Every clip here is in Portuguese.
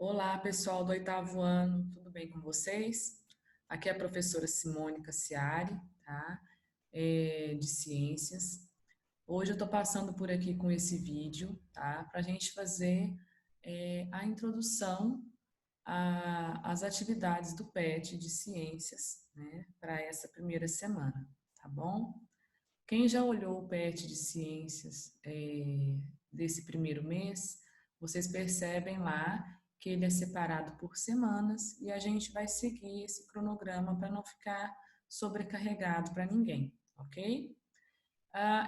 Olá, pessoal do oitavo ano, tudo bem com vocês? Aqui é a professora Simone Cassiari, tá? De Ciências. Hoje eu estou passando por aqui com esse vídeo, tá? Para a gente fazer a introdução às atividades do PET de Ciências, né? Para essa primeira semana, tá bom? Quem já olhou o PET de Ciências desse primeiro mês, vocês percebem lá que ele é separado por semanas e a gente vai seguir esse cronograma para não ficar sobrecarregado para ninguém, ok?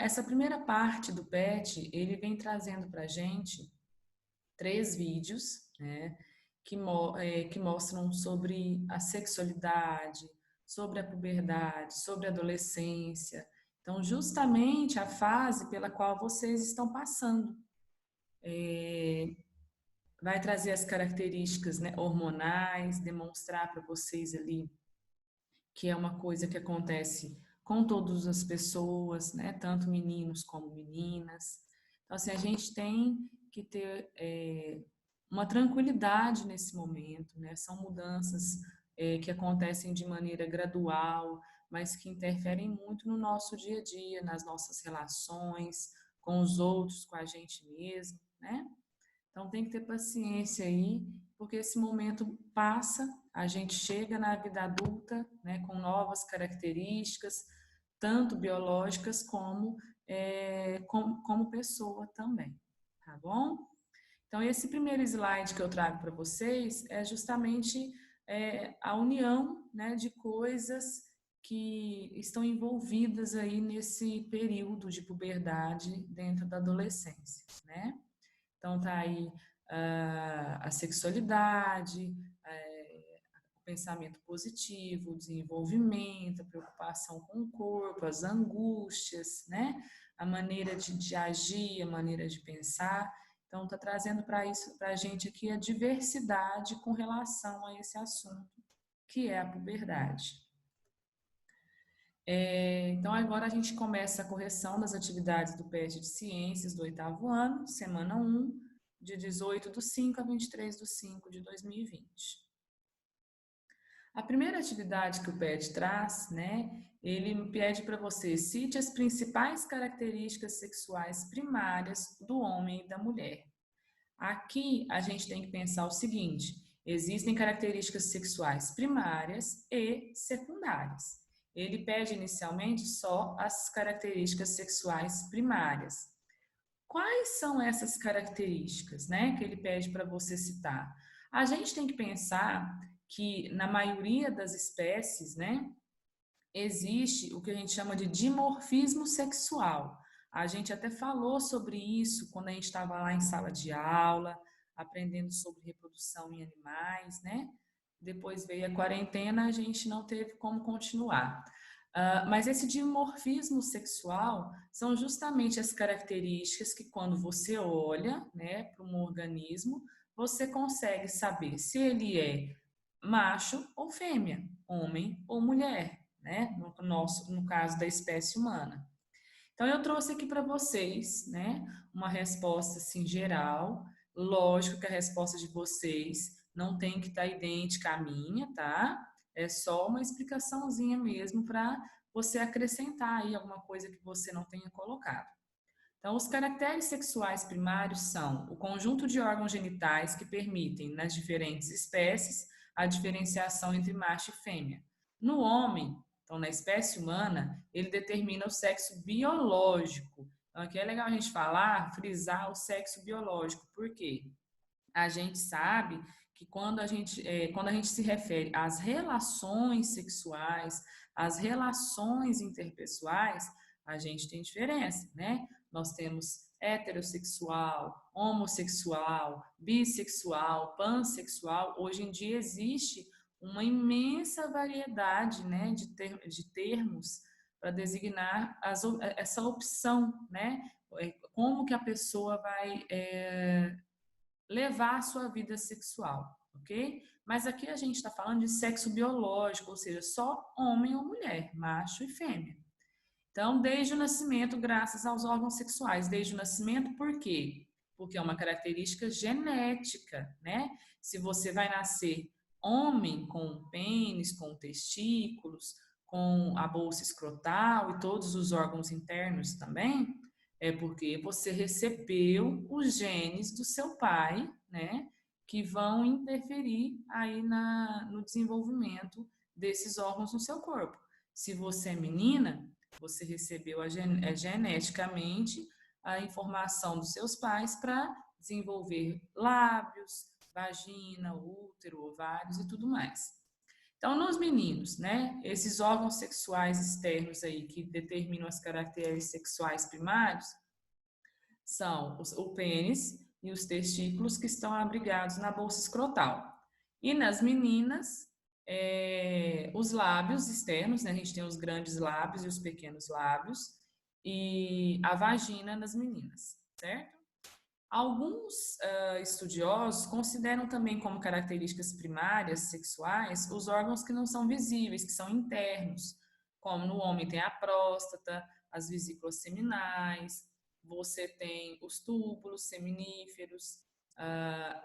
Essa primeira parte do PET, ele vem trazendo para a gente 3 vídeos, né, que mostram sobre a sexualidade, sobre a puberdade, sobre a adolescência. Então, justamente a fase pela qual vocês estão passando. Vai trazer as características, né, hormonais, demonstrar para vocês ali que é uma coisa que acontece com todas as pessoas, né, tanto meninos como meninas. Então, assim, a gente tem que ter uma tranquilidade nesse momento, né? São mudanças que acontecem de maneira gradual, mas que interferem muito no nosso dia a dia, nas nossas relações com os outros, com a gente mesmo, né? Então tem que ter paciência aí, porque esse momento passa, a gente chega na vida adulta, né, com novas características, tanto biológicas como pessoa também, tá bom? Então esse primeiro slide que eu trago para vocês é justamente a união, né, de coisas que estão envolvidas aí nesse período de puberdade dentro da adolescência, né? Então tá aí a sexualidade, o pensamento positivo, o desenvolvimento, a preocupação com o corpo, as angústias, né? A maneira de agir, a maneira de pensar. Então tá trazendo para isso, para a gente aqui a diversidade com relação a esse assunto, que é a puberdade. Então agora a gente começa a correção das atividades do PET de Ciências do oitavo ano, semana 1, de 18/5 a 23/5 de 2020. A primeira atividade que o PET traz, né, ele pede para você cite as principais características sexuais primárias do homem e da mulher. Aqui a gente tem que pensar o seguinte: existem características sexuais primárias e secundárias. Ele pede inicialmente só as características sexuais primárias. Quais são essas características, né, que ele pede para você citar? A gente tem que pensar que na maioria das espécies, né, existe o que a gente chama de dimorfismo sexual. A gente até falou sobre isso quando a gente estava lá em sala de aula, aprendendo sobre reprodução em animais, né? Depois veio a quarentena, a gente não teve como continuar. Mas esse dimorfismo sexual são justamente as características que, quando você olha, né, para um organismo, você consegue saber se ele é macho ou fêmea, homem ou mulher, né? No caso da espécie humana. Então eu trouxe aqui para vocês, né, uma resposta assim geral. Lógico que a resposta de vocês não tem que estar idêntica à minha, tá? É só uma explicaçãozinha mesmo para você acrescentar aí alguma coisa que você não tenha colocado. Então, os caracteres sexuais primários são o conjunto de órgãos genitais que permitem, nas diferentes espécies, a diferenciação entre macho e fêmea. No homem, então na espécie humana, ele determina o sexo biológico. Então, aqui é legal a gente falar, frisar o sexo biológico. Por quê? A gente sabe que quando a gente se refere às relações sexuais, às relações interpessoais, a gente tem diferença, né? Nós temos heterossexual, homossexual, bissexual, pansexual. Hoje em dia existe uma imensa variedade, né, de termos para designar essa opção, né? Como que a pessoa vai levar a sua vida sexual, ok? Mas aqui a gente está falando de sexo biológico, ou seja, só homem ou mulher, macho e fêmea. Então, desde o nascimento, graças aos órgãos sexuais, desde o nascimento, por quê? porque é uma característica genética, né? Se você vai nascer homem com pênis, com testículos, com a bolsa escrotal e todos os órgãos internos também, é porque você recebeu os genes do seu pai, né? Que vão interferir aí no desenvolvimento desses órgãos no seu corpo. Se você é menina, você recebeu geneticamente a informação dos seus pais para desenvolver lábios, vagina, útero, ovários e tudo mais. Então, nos meninos, né, esses órgãos sexuais externos aí que determinam as características sexuais primários são o pênis e os testículos que estão abrigados na bolsa escrotal. E nas meninas, os lábios externos, né, a gente tem os grandes lábios e os pequenos lábios, e a vagina nas meninas, certo? Alguns estudiosos consideram também como características primárias sexuais os órgãos que não são visíveis, que são internos, como no homem tem a próstata, as vesículas seminais, você tem os túbulos seminíferos,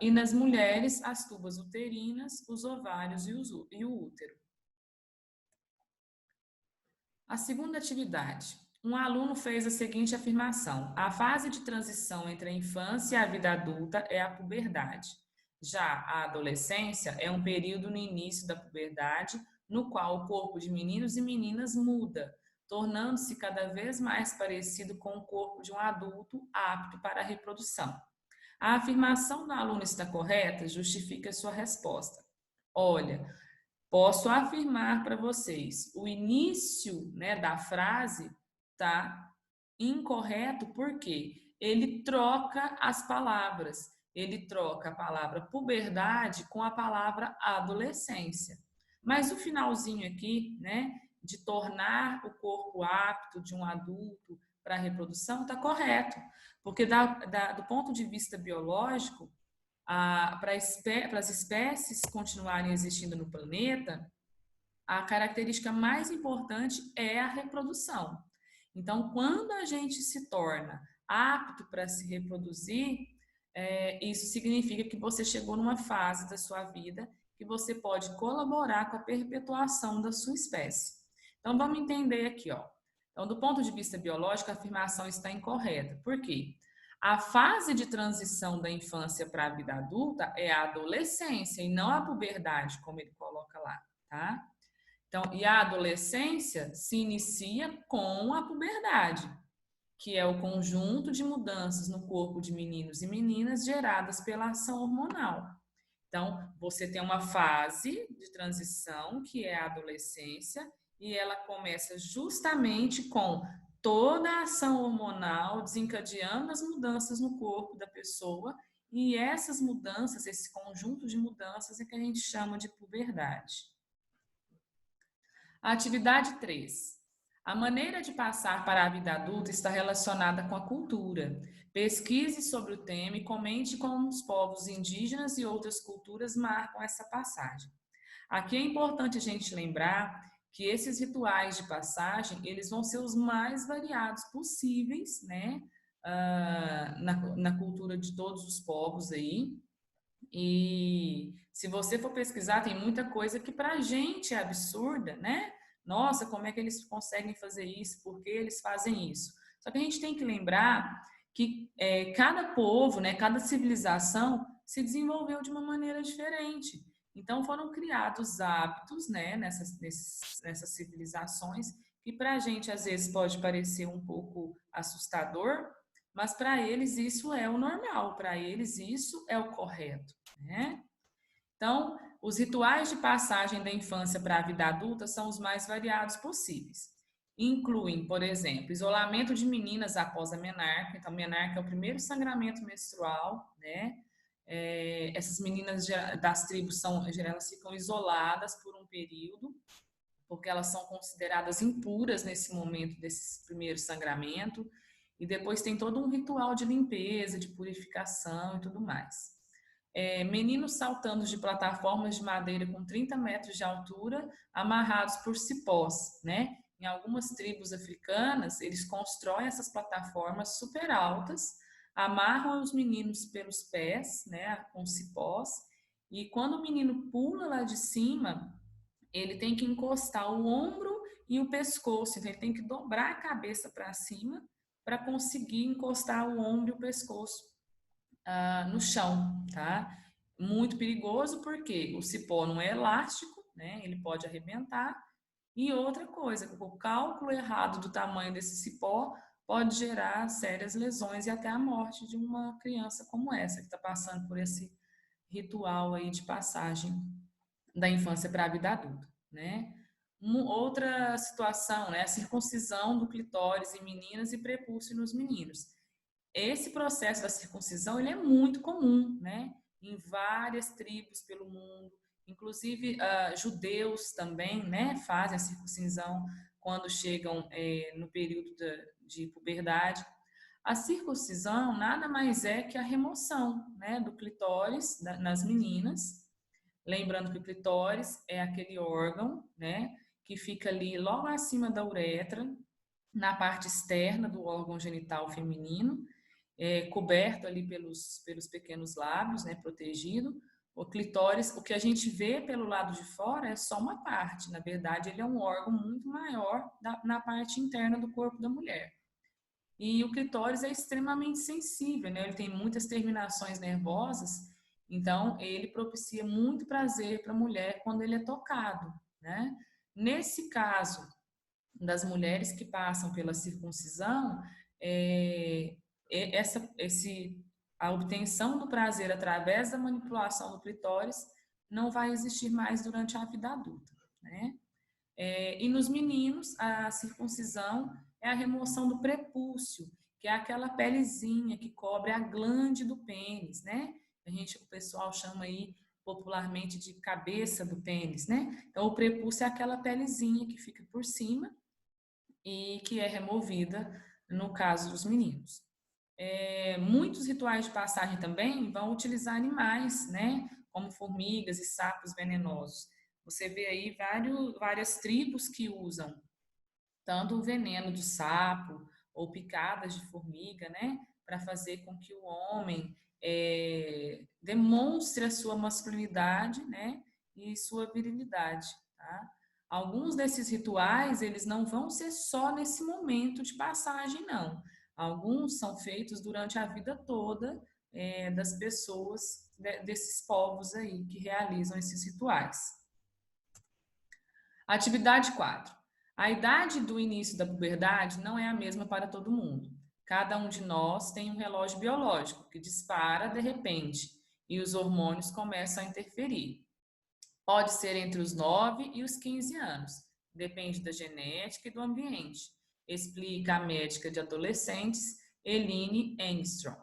e nas mulheres as tubas uterinas, os ovários e o útero. A segunda atividade. Um aluno fez a seguinte afirmação: a fase de transição entre a infância e a vida adulta é a puberdade. Já a adolescência é um período no início da puberdade, no qual o corpo de meninos e meninas muda, tornando-se cada vez mais parecido com o corpo de um adulto apto para a reprodução. A afirmação do aluno está correta? Justifica sua resposta. Olha, posso afirmar para vocês, o início, né, da frase está incorreto porque ele troca as palavras. Ele troca a palavra puberdade com a palavra adolescência. Mas o finalzinho aqui, né, de tornar o corpo apto de um adulto para a reprodução, está correto. Porque do ponto de vista biológico, para as espécies continuarem existindo no planeta, a característica mais importante é a reprodução. Então, quando a gente se torna apto para se reproduzir, isso significa que você chegou numa fase da sua vida que você pode colaborar com a perpetuação da sua espécie. Então, vamos entender aqui, ó. Então, do ponto de vista biológico, a afirmação está incorreta. Por quê? A fase de transição da infância para a vida adulta é a adolescência e não a puberdade, como ele coloca lá, tá? Então, e a adolescência se inicia com a puberdade, que é o conjunto de mudanças no corpo de meninos e meninas geradas pela ação hormonal. Então, você tem uma fase de transição, que é a adolescência, e ela começa justamente com toda a ação hormonal desencadeando as mudanças no corpo da pessoa, e essas mudanças, esse conjunto de mudanças é que a gente chama de puberdade. A atividade 3. A maneira de passar para a vida adulta está relacionada com a cultura. Pesquise sobre o tema e comente como os povos indígenas e outras culturas marcam essa passagem. Aqui é importante a gente lembrar que esses rituais de passagem, eles vão ser os mais variados possíveis, né, na cultura de todos os povos aí. E se você for pesquisar, tem muita coisa que para a gente é absurda, né? Nossa, como é que eles conseguem fazer isso? Por que eles fazem isso? Só que a gente tem que lembrar que cada povo, né, cada civilização se desenvolveu de uma maneira diferente. Então foram criados hábitos, né, nessas civilizações que para a gente às vezes pode parecer um pouco assustador, mas para eles isso é o normal, para eles isso é o correto, né? Então, os rituais de passagem da infância para a vida adulta são os mais variados possíveis. Incluem, por exemplo, isolamento de meninas após a menarca. Então, a menarca é o primeiro sangramento menstrual, né? Essas meninas das tribos elas ficam isoladas por um período, porque elas são consideradas impuras nesse momento desse primeiro sangramento. E depois tem todo um ritual de limpeza, de purificação e tudo mais. Meninos saltando de plataformas de madeira com 30 metros de altura, amarrados por cipós, né? Em algumas tribos africanas, eles constroem essas plataformas super altas, amarram os meninos pelos pés, né, com cipós, e quando o menino pula lá de cima, ele tem que encostar o ombro e o pescoço, então ele tem que dobrar a cabeça para cima para conseguir encostar o ombro e o pescoço no chão, tá? Muito perigoso porque o cipó não é elástico, né? Ele pode arrebentar. E outra coisa, o cálculo errado do tamanho desse cipó pode gerar sérias lesões e até a morte de uma criança como essa, que está passando por esse ritual aí de passagem da infância para a vida adulta, né? Outra situação, né? A circuncisão do clitóris em meninas e prepúcio nos meninos. Esse processo da circuncisão ele é muito comum, né? Em várias tribos pelo mundo, inclusive judeus também, né? Fazem a circuncisão quando chegam no período de puberdade. A circuncisão nada mais é que a remoção, né, do clitóris nas meninas. Lembrando que o clitóris é aquele órgão, né, que fica ali logo acima da uretra, na parte externa do órgão genital feminino, coberto ali pelos pequenos lábios, né, protegido. O clitóris, o que a gente vê pelo lado de fora é só uma parte. Na verdade, ele é um órgão muito maior na parte interna do corpo da mulher. E o clitóris é extremamente sensível, né? Ele tem muitas terminações nervosas, então ele propicia muito prazer para a mulher quando ele é tocado, né? Nesse caso das mulheres que passam pela circuncisão, a obtenção do prazer através da manipulação do clitóris não vai existir mais durante a vida adulta, né? E nos meninos, a circuncisão é a remoção do prepúcio, que é aquela pelezinha que cobre a glande do pênis, né? O pessoal chama aí popularmente de cabeça do pênis, né? Então, o prepúcio é aquela pelezinha que fica por cima e que é removida no caso dos meninos. Muitos rituais de passagem também vão utilizar animais, né? Como formigas e sapos venenosos. Você vê aí várias tribos que usam tanto o veneno do sapo ou picadas de formiga, né, para fazer com que o homem demonstre a sua masculinidade, né, e sua virilidade, tá? Alguns desses rituais, eles não vão ser só nesse momento de passagem, não. Alguns são feitos durante a vida toda das pessoas, desses povos aí que realizam esses rituais. Atividade 4. A idade do início da puberdade não é a mesma para todo mundo. Cada um de nós tem um relógio biológico que dispara de repente e os hormônios começam a interferir. Pode ser entre os 9 e os 15 anos. Depende da genética e do ambiente. Explica a médica de adolescentes, Eline Engstrom.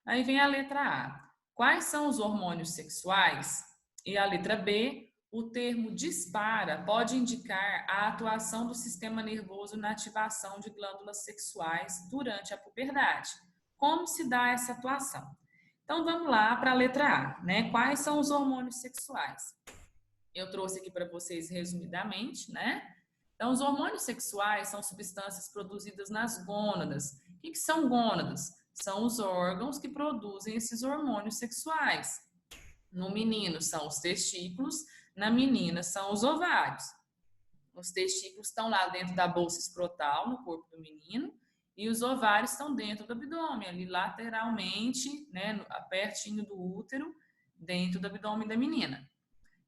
Aí vem a letra A. Quais são os hormônios sexuais? E a letra B. O termo dispara pode indicar a atuação do sistema nervoso na ativação de glândulas sexuais durante a puberdade. Como se dá essa atuação? Então vamos lá para a letra A, né? Quais são os hormônios sexuais? Eu trouxe aqui para vocês resumidamente, né? Então, os hormônios sexuais são substâncias produzidas nas gônadas. O que são gônadas? São os órgãos que produzem esses hormônios sexuais. No menino são os testículos, na menina são os ovários. Os testículos estão lá dentro da bolsa escrotal, no corpo do menino, e os ovários estão dentro do abdômen, ali lateralmente, né, pertinho do útero, dentro do abdômen da menina.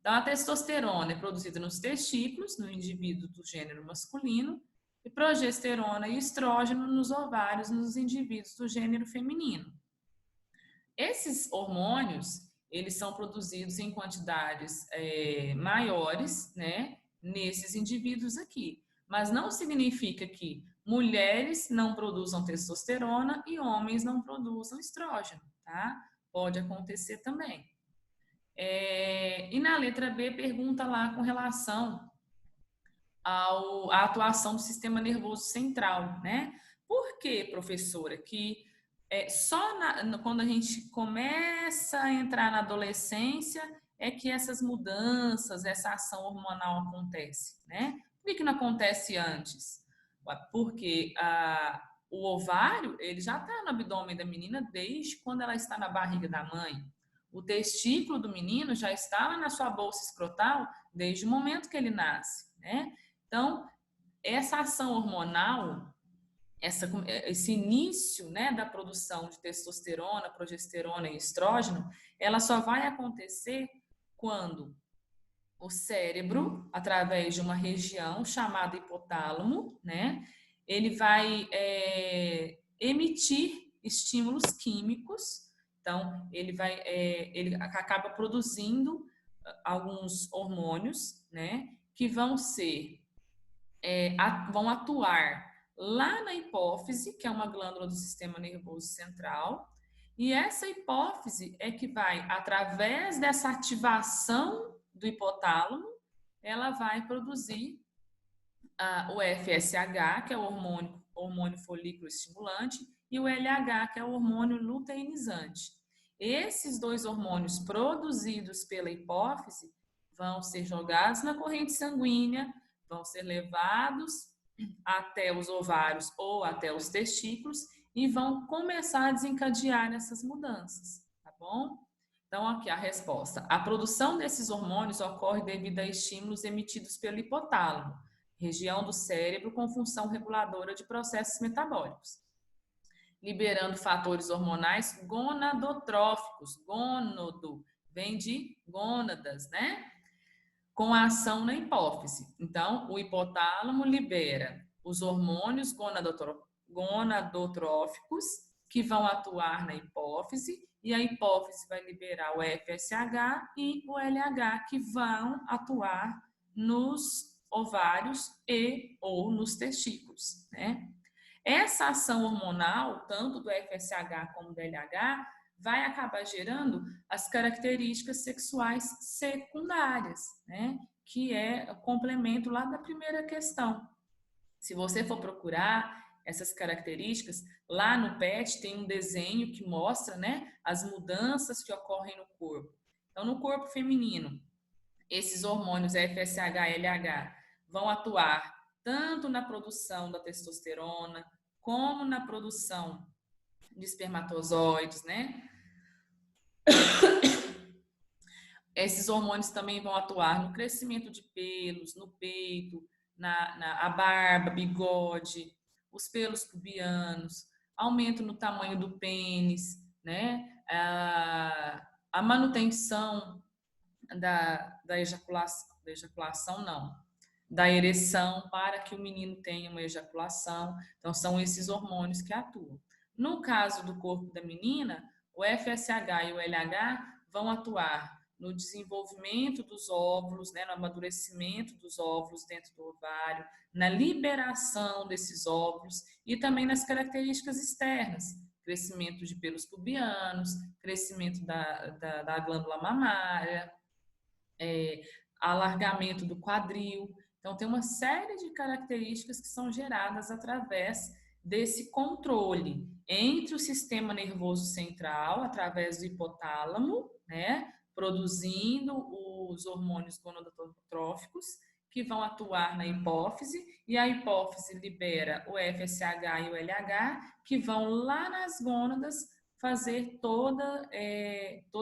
Então, a testosterona é produzida nos testículos, no indivíduo do gênero masculino, e progesterona e estrógeno nos ovários, nos indivíduos do gênero feminino. Esses hormônios, eles são produzidos em quantidades maiores, né, nesses indivíduos aqui. Mas não significa que mulheres não produzam testosterona e homens não produzam estrógeno, tá? Pode acontecer também. E na letra B pergunta lá com relação à atuação do sistema nervoso central, né? Por que, professora, que quando a gente começa a entrar na adolescência é que essas mudanças, essa ação hormonal acontece, né? Por que não acontece antes? Porque o ovário, ele já está no abdômen da menina desde quando ela está na barriga da mãe. O testículo do menino já está na sua bolsa escrotal desde o momento que ele nasce, né? Então, essa ação hormonal, esse início, né, da produção de testosterona, progesterona e estrógeno, ela só vai acontecer quando o cérebro, através de uma região chamada hipotálamo, né, ele vai emitir estímulos químicos. Então, ele acaba produzindo alguns hormônios, né, que vão vão atuar lá na hipófise, que é uma glândula do sistema nervoso central, e essa hipófise é que vai, através dessa ativação do hipotálamo, ela vai produzir o FSH, que é o hormônio folículo estimulante, e o LH, que é o hormônio luteinizante. Esses dois hormônios produzidos pela hipófise vão ser jogados na corrente sanguínea, vão ser levados até os ovários ou até os testículos e vão começar a desencadear essas mudanças, tá bom? Então, aqui a resposta. A produção desses hormônios ocorre devido a estímulos emitidos pelo hipotálamo, região do cérebro com função reguladora de processos metabólicos, liberando fatores hormonais gonadotróficos. Gônado vem de gônadas, né? Com a ação na hipófise. Então, o hipotálamo libera os hormônios gonadotróficos que vão atuar na hipófise, e a hipófise vai liberar o FSH e o LH, que vão atuar nos ovários e ou nos testículos, né? Essa ação hormonal, tanto do FSH como do LH, vai acabar gerando as características sexuais secundárias, né? Que é o complemento lá da primeira questão. Se você for procurar essas características, lá no PET tem um desenho que mostra, né, as mudanças que ocorrem no corpo. Então, no corpo feminino, esses hormônios FSH e LH vão atuar tanto na produção da testosterona, como na produção de espermatozoides, né? Esses hormônios também vão atuar no crescimento de pelos, no peito, a barba, bigode, os pelos pubianos, aumento no tamanho do pênis, né? A manutenção da ejaculação não, da ereção para que o menino tenha uma ejaculação. Então, são esses hormônios que atuam. No caso do corpo da menina, o FSH e o LH vão atuar no desenvolvimento dos óvulos, né, no amadurecimento dos óvulos dentro do ovário, na liberação desses óvulos e também nas características externas, crescimento de pelos pubianos, crescimento da glândula mamária, alargamento do quadril. Então, tem uma série de características que são geradas através desse controle entre o sistema nervoso central, através do hipotálamo, né, produzindo os hormônios gonadotróficos, que vão atuar na hipófise, e a hipófise libera o FSH e o LH, que vão lá nas gônadas fazer todo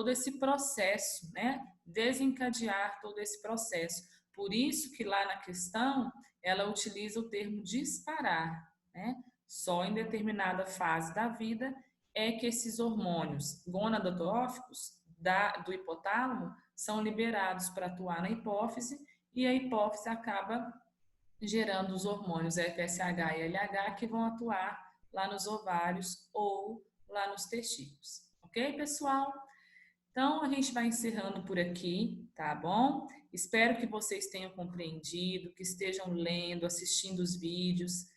esse processo, né, desencadear todo esse processo. Por isso que lá na questão, ela utiliza o termo disparar, né? Só em determinada fase da vida é que esses hormônios gonadotróficos do hipotálamo são liberados para atuar na hipófise, e a hipófise acaba gerando os hormônios FSH e LH que vão atuar lá nos ovários ou lá nos testículos. Ok, pessoal? Então, a gente vai encerrando por aqui, tá bom? Espero que vocês tenham compreendido, que estejam lendo, assistindo os vídeos.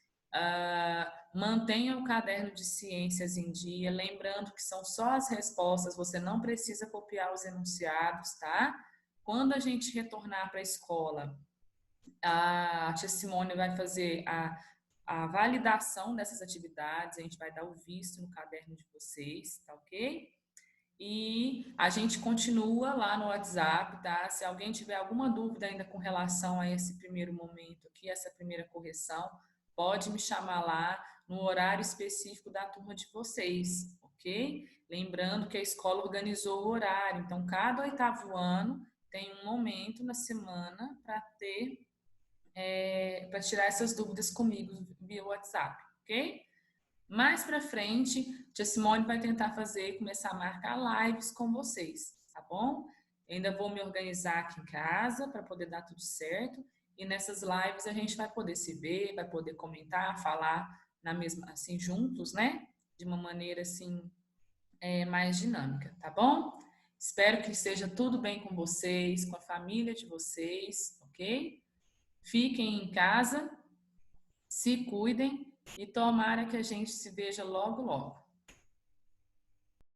Mantenham o caderno de ciências em dia, lembrando que são só as respostas, você não precisa copiar os enunciados, tá? Quando a gente retornar para a escola, a tia Simone vai fazer a validação dessas atividades, a gente vai dar o visto no caderno de vocês, tá ok? E a gente continua lá no WhatsApp, tá? Se alguém tiver alguma dúvida ainda com relação a esse primeiro momento aqui, essa primeira correção, pode me chamar lá. no horário específico da turma de vocês, ok? Lembrando que a escola organizou o horário, então cada oitavo ano tem um momento na semana para ter, para tirar essas dúvidas comigo via WhatsApp, ok? Mais para frente, a Simone vai tentar fazer, começar a marcar lives com vocês, tá bom? Eu ainda vou me organizar aqui em casa para poder dar tudo certo. E nessas lives a gente vai poder se ver, vai poder comentar, falar na mesma, assim, juntos, né? De uma maneira assim, mais dinâmica, tá bom? Espero que esteja tudo bem com vocês, com a família de vocês, ok? Fiquem em casa, se cuidem e tomara que a gente se veja logo, logo.